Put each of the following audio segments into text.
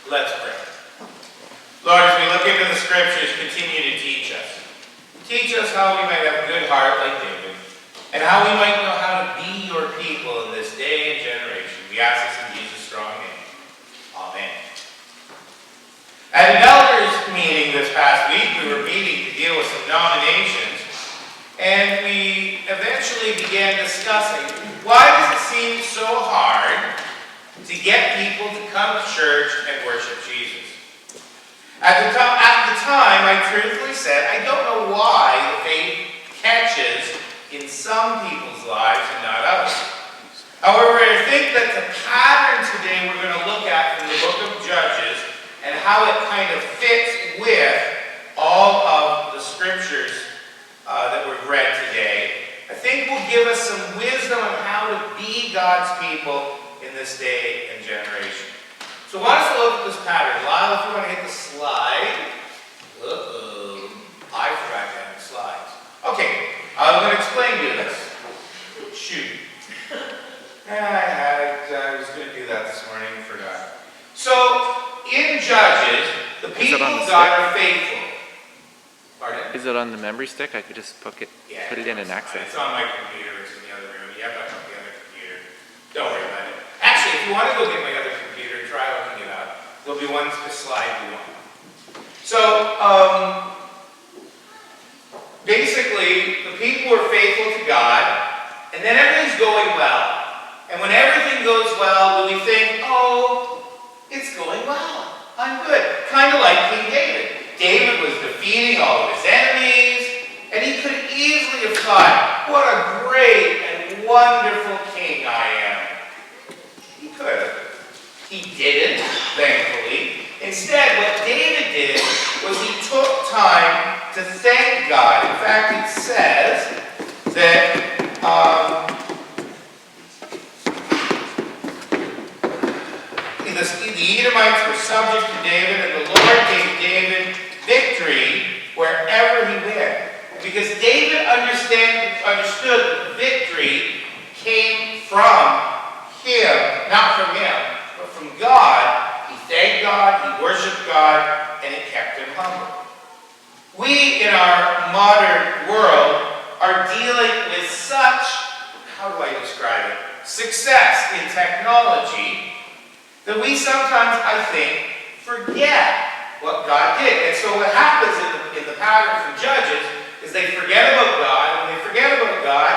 Let's pray. Lord, as we look into the scriptures, continue to teach us. Teach us how we might have a good heart like David, and how we might know how to be your people in this day and generation. We ask this in Jesus' strong name. Amen. At an elders meeting this past week, we were meeting to deal with some nominations, and we eventually began discussing, why does it seem so hard to get people to come to church and worship Jesus? At the time, I truthfully said, I don't know why the faith catches in some people's lives and not others. However, I think that the pattern today we're going to look at from the book of Judges and how it kind of fits with all of the scriptures that we've read today, I think will give us some wisdom on how to be God's people in this day and generation. So I want us to look at this pattern. Lyle, if you want to hit the slide. I forgot to have the slides. Okay, I'm going to explain to you this. Shoot. I was going to do that this morning and forgot. So, in Judges, the people of God are faithful. Pardon? Is it on the memory stick? I could just put it in and access. It's on my computer. It's in the other room. You have that on the other computer. Don't worry about it. Actually, if you want to go get my other computer, try looking it up. There'll be one slide you want. So, basically, the people are faithful to God, and then everything's going well. And when everything goes well, do we think, oh, it's going well. I'm good. Kind of like King David. David was defeating all of his enemies, and he could easily have thought, what a great and wonderful king I am. He could have. He didn't, thankfully. Instead, what David did was he took time to thank God. In fact, it says that the Edomites were subject to David, and the Lord gave David victory wherever he went. Because David understood that victory came from him, not from him, but from God. He thanked God, he worshiped God, and it kept him humble. We, in our modern world, are dealing with such, how do I describe it, success in technology, that we sometimes, I think, forget what God did. And so what happens in the pattern from Judges is they forget about God, and when they forget about God,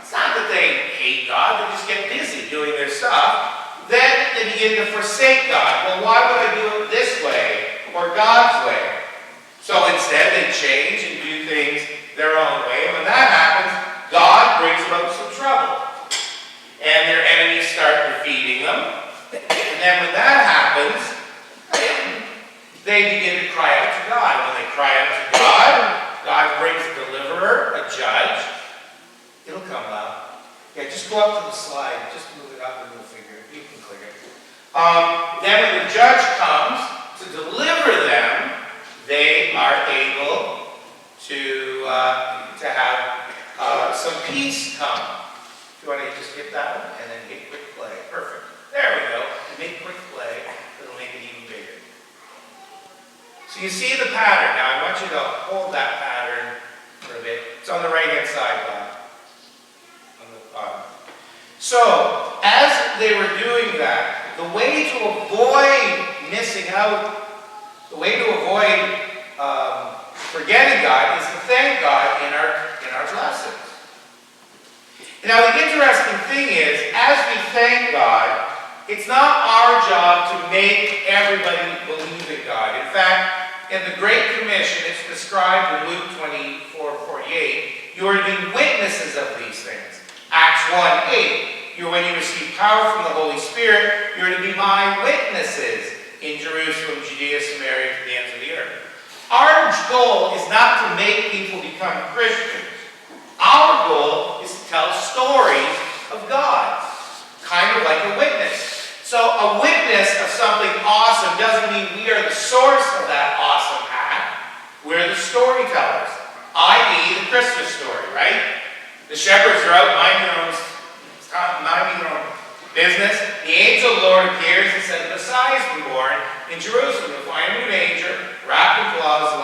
it's not that they hate God, they just get busy doing their stuff. Then they begin to forsake God. Well, why would I do it this way or God's way? So instead they change and do things their own way. And when that happens, God brings about some trouble. And their enemies start defeating them. And then when that happens, they begin to cry out to God. When they cry out to God, God brings a deliverer, a judge. It'll come out. Yeah, just go up to the slide. Just move it up and we'll figure it. You can click it. Then when the judge comes to deliver them, they are able to have some peace come. If you want to just hit that one and then hit quick play. Perfect. There we go. Make quick play. It'll make it even bigger. So you see the pattern. Now I want you to hold that pattern for a bit. It's on the right-hand side, Bob. On the bottom. So, as they were doing that, the way to avoid missing out, the way to avoid forgetting God is to thank God in our lessons. Now the interesting thing is, as we thank God, it's not our job to make everybody believe in God. In fact, in the Great Commission, it's described in Luke 24:48, you are to be witnesses of these things. Acts 1:8, when you receive power from the Holy Spirit, you're to be my witnesses in Jerusalem, Judea, Samaria, to the ends of the earth. Our goal is not to make people become Christians. Our goal is to tell stories of God, kind of like a witness. So a witness of something awesome doesn't mean we are the source of that awesome act. We're the storytellers, i.e. the Christmas story, right? The shepherds are out minding their own business. The angel of the Lord appears and says, the Messiah has been born in Jerusalem. They'll find him in a manger, wrapped in cloths,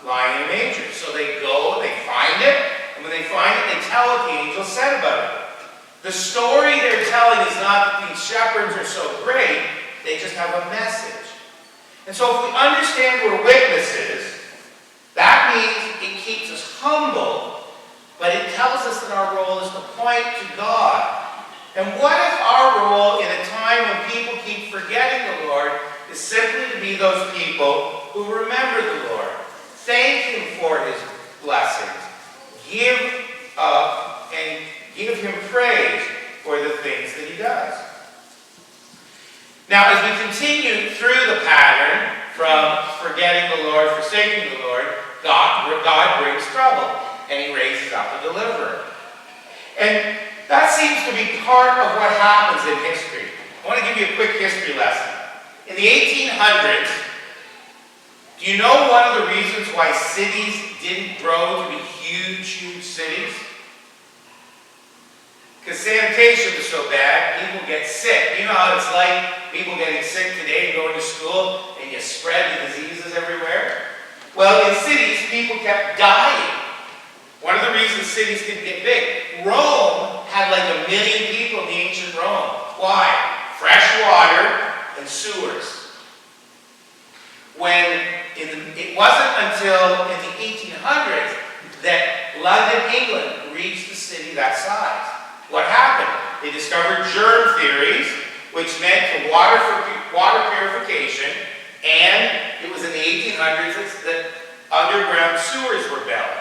lying in a manger. So they go, they find it, and when they find it, they tell what the angel said about it. The story they're telling is not that these shepherds are so great, they just have a message. And so if we understand we're witnesses, that means it keeps us humble, but it tells us that our role is to point to God. And what if our role in a time when people keep forgetting the Lord is simply to be those people who remember the Lord, thank Him for His blessings, give Him praise for the things that He does. Now, as we continue through the pattern from forgetting the Lord, forsaking the Lord, God brings trouble, and He raises up a deliverer. And that seems to be part of what happens in history. I want to give you a quick history lesson. In the 1800s, do you know one of the reasons why cities didn't grow to be huge, huge cities? Because sanitation was so bad, people get sick. You know how it's like people getting sick today and going to school and you spread the diseases everywhere? Well, in cities, people kept dying. One of the reasons cities didn't get big. Rome had like 1 million people in the ancient Rome. Why? Fresh water and sewers. It wasn't until in the 1800s that London, England reached a city that size. What happened? They discovered germ theories, which meant to water purification, and it was in the 1800s that underground sewers were built.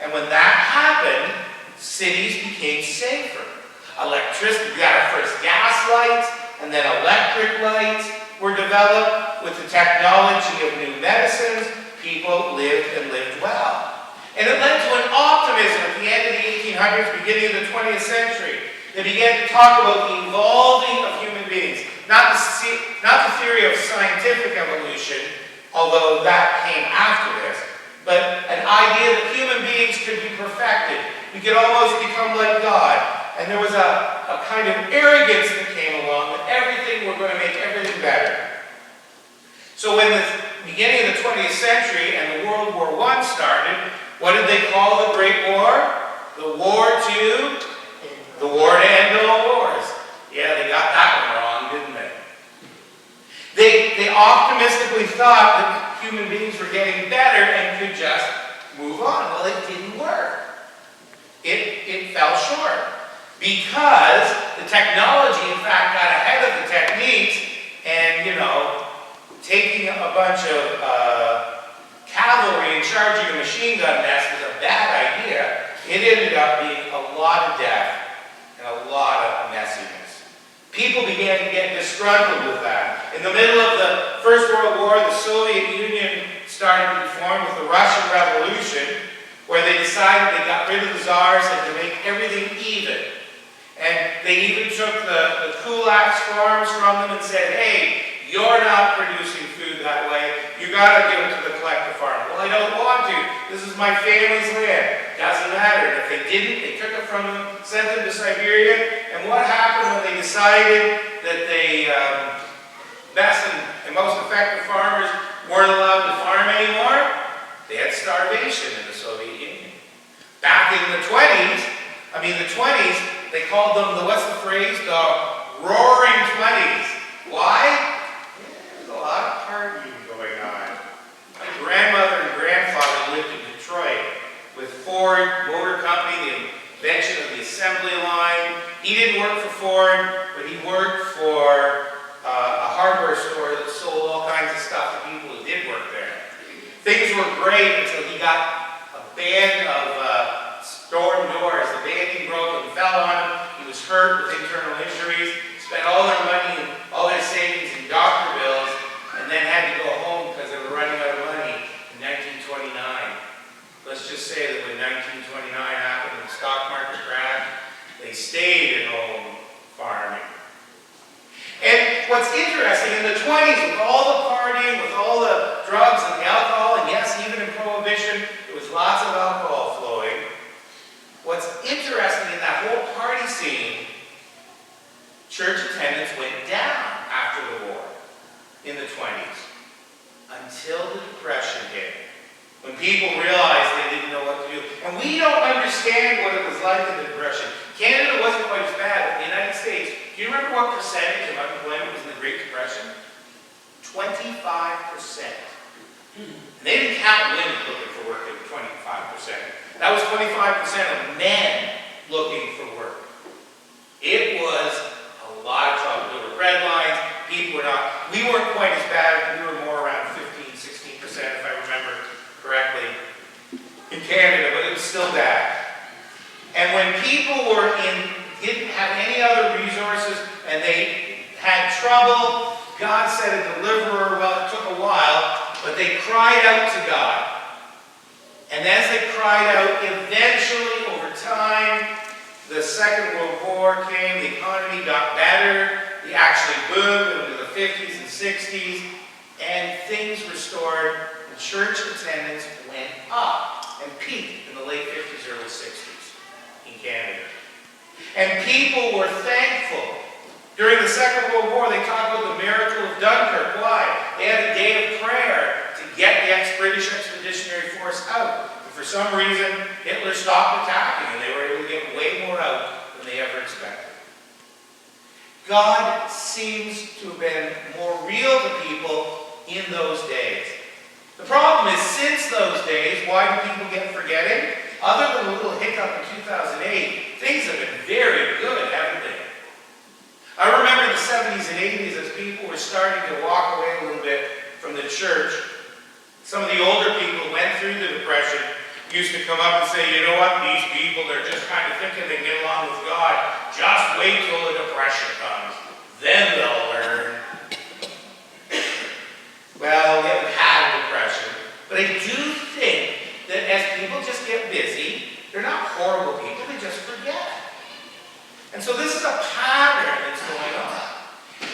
And when that happened, cities became safer. Electricity, we got our first gas lights, and then electric lights were developed. With the technology of new medicines, people lived and lived well. And it led to an optimism at the end of the 1800s, beginning of the 20th century. They began to talk about the evolving of human beings. Not the theory of scientific evolution, although that came after this, but an idea that human beings could be perfected. We could almost become like God. And there was a kind of arrogance that came along that we're going to make everything better. So when the beginning of the 20th century and the World War I started, what did they call the Great War? The war to end all wars. Yeah, they got that one wrong, didn't they? They optimistically thought that human beings were getting better and could just move on. Well, it didn't work. It fell short. Because the technology, in fact, got ahead of the techniques, and, taking a bunch of cavalry and charging a machine gun nest was a bad idea. It ended up being a lot of death and a lot of messiness. People began to get disgruntled with that. In the middle of the First World War, the Soviet Union started to be formed with the Russian Revolution, where they decided they got rid of the czars and to make everything even. And they even took the kulaks farms from them and said, hey, you're not producing food that way. You got to give it to the collective farm. Well, I don't want to. This is my family's land. Doesn't matter. And if they didn't, they took it from them, sent them to Siberia. And what happened when they decided that the best and most effective farmers weren't allowed to farm anymore? They had starvation in the Soviet Union. Back in the 20s, they called them what's the phrase? The roaring 20s. Why? There's a lot of partying going on. My grandmother and grandfather lived in Detroit with Ford Motor Company, the invention of the assembly line. He didn't work for Ford, but he worked for a hardware store that sold all kinds of stuff to people who did work there. Things were great until he got a band of storm doors. The banding broke and fell on him. He was hurt with internal injuries, spent all their money and all their savings in doctor bills, and then had to go home because they were running out of money in 1929. Let's just say that when 1929 happened and the stock market crashed, they stayed at home farming. And what's interesting, in the 20s, with all the partying, with all the drugs and the alcohol, and yes, even in Prohibition, there was lots of alcohol flowing. What's interesting in that whole party scene, church attendance went down after the war. In until the Depression hit. When people realized they didn't know what to do. And we don't understand what it was like in the Depression. Canada wasn't quite as bad, but the United States, do you remember what percentage of unemployment was in the Great Depression? 25%. And they didn't count women looking for work at 25%. That was 25% of men looking for work. It was a lot of trouble. There were red lines. People were not, we weren't quite as bad. We were more around 15, 16%, if I remember correctly, in Canada, but it was still bad. And when people were didn't have any other resources and they had trouble, God sent a deliverer. Well, it took a while, but they cried out to God. And as they cried out, eventually, over time, the Second World War came, the economy got better, they actually boomed into the 50s and 60s, and things restored, and church attendance went up and peaked in the late 50s, early 60s in Canada. And people were thankful. During the Second World War, they talked about the miracle of Dunkirk. Why? They had a day of prayer to get the ex-British Expeditionary Force out. And for some reason, Hitler stopped attacking, and they were able to get way more out than they ever expected. God seems to have been more real to people in those days. The problem is, since those days, why do people get forgetting? Other than a little hiccup in 2008, things have been very good, haven't they? I remember the 70s and 80s as people were starting to walk away a little bit from the church. Some of the older people went through the Depression, used to come up and say, you know what, these people, they're just kind of thinking they can get along with God. Just wait till the Depression comes. Then they'll learn. Well, we haven't had a Depression. But I do think that as people just get busy, they're not horrible people, they just forget. And so this is a pattern that's going on.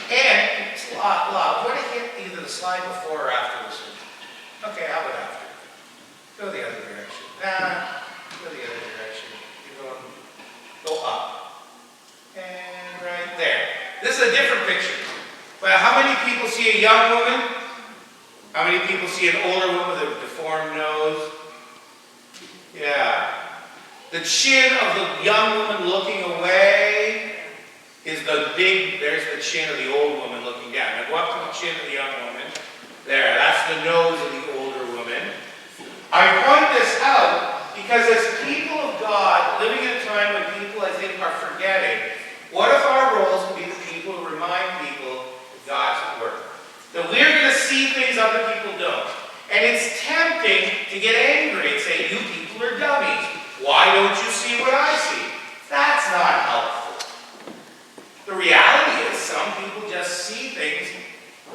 And it's a lot. Do you want to hit either the slide before or after this one? Okay, how about after? Go the other direction. Nah, go the other direction. You're going, go up. And right there. This is a different picture. But how many people see a young woman? How many people see an older woman with a deformed nose? Yeah. The chin of the young woman looking away is there's the chin of the old woman looking down. Now go up to the chin of the young woman. There, that's the nose of the older woman. I point this out because as people of God, living in a time when people, I think, are forgetting, what if our roles can be the people who remind people of God's work? That we're going to see things other people don't. And it's tempting to get angry and say, you people are dummies. Why don't you see what I see? That's not helpful. The reality is some people just see things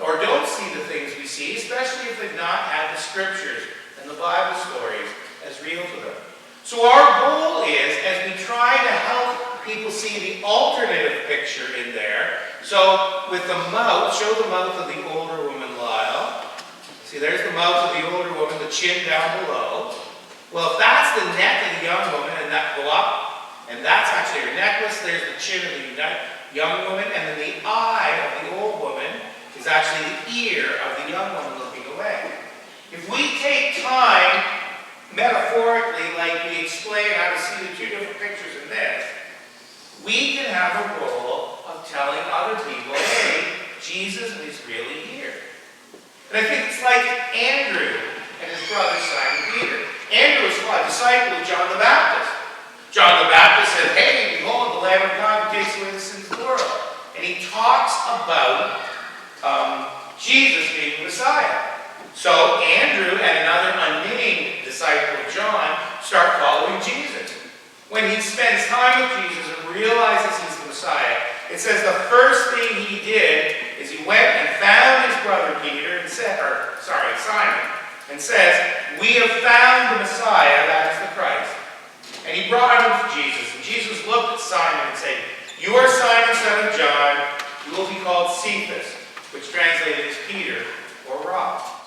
or don't see the things we see, especially if they've not had the scriptures and the Bible stories as real to them. So our goal is, as we try to help people see the alternative picture in there, so with the mouth, show the mouth of the older woman, Lyle. See, there's the mouth of the older woman, the chin down below. Well, if that's the neck of the young woman, and that go up, and that's actually her necklace, there's the chin of the young woman, and then the eye of the old woman is actually the ear of the young woman looking away. If we take time, metaphorically, like we explain how to see the two different pictures in this, we can have a role of telling other people, hey, Jesus is really here. And I think it's like Andrew and his brother Simon Peter. Andrew was a disciple of John the Baptist. John the Baptist said, hey, behold, the Lamb of God who takes away the sins of the world. And he talks about Jesus being the Messiah. So Andrew and another unnamed disciple of John start following Jesus. When he spends time with Jesus and realizes he's the Messiah, it says the first thing he did is he went and found his brother Peter and said, Simon, and says, we have found the Messiah, that is the Christ. And he brought him to Jesus. And Jesus looked at Simon and said, you are Simon, son of John. You will be called Cephas, which translated is Peter or Rock.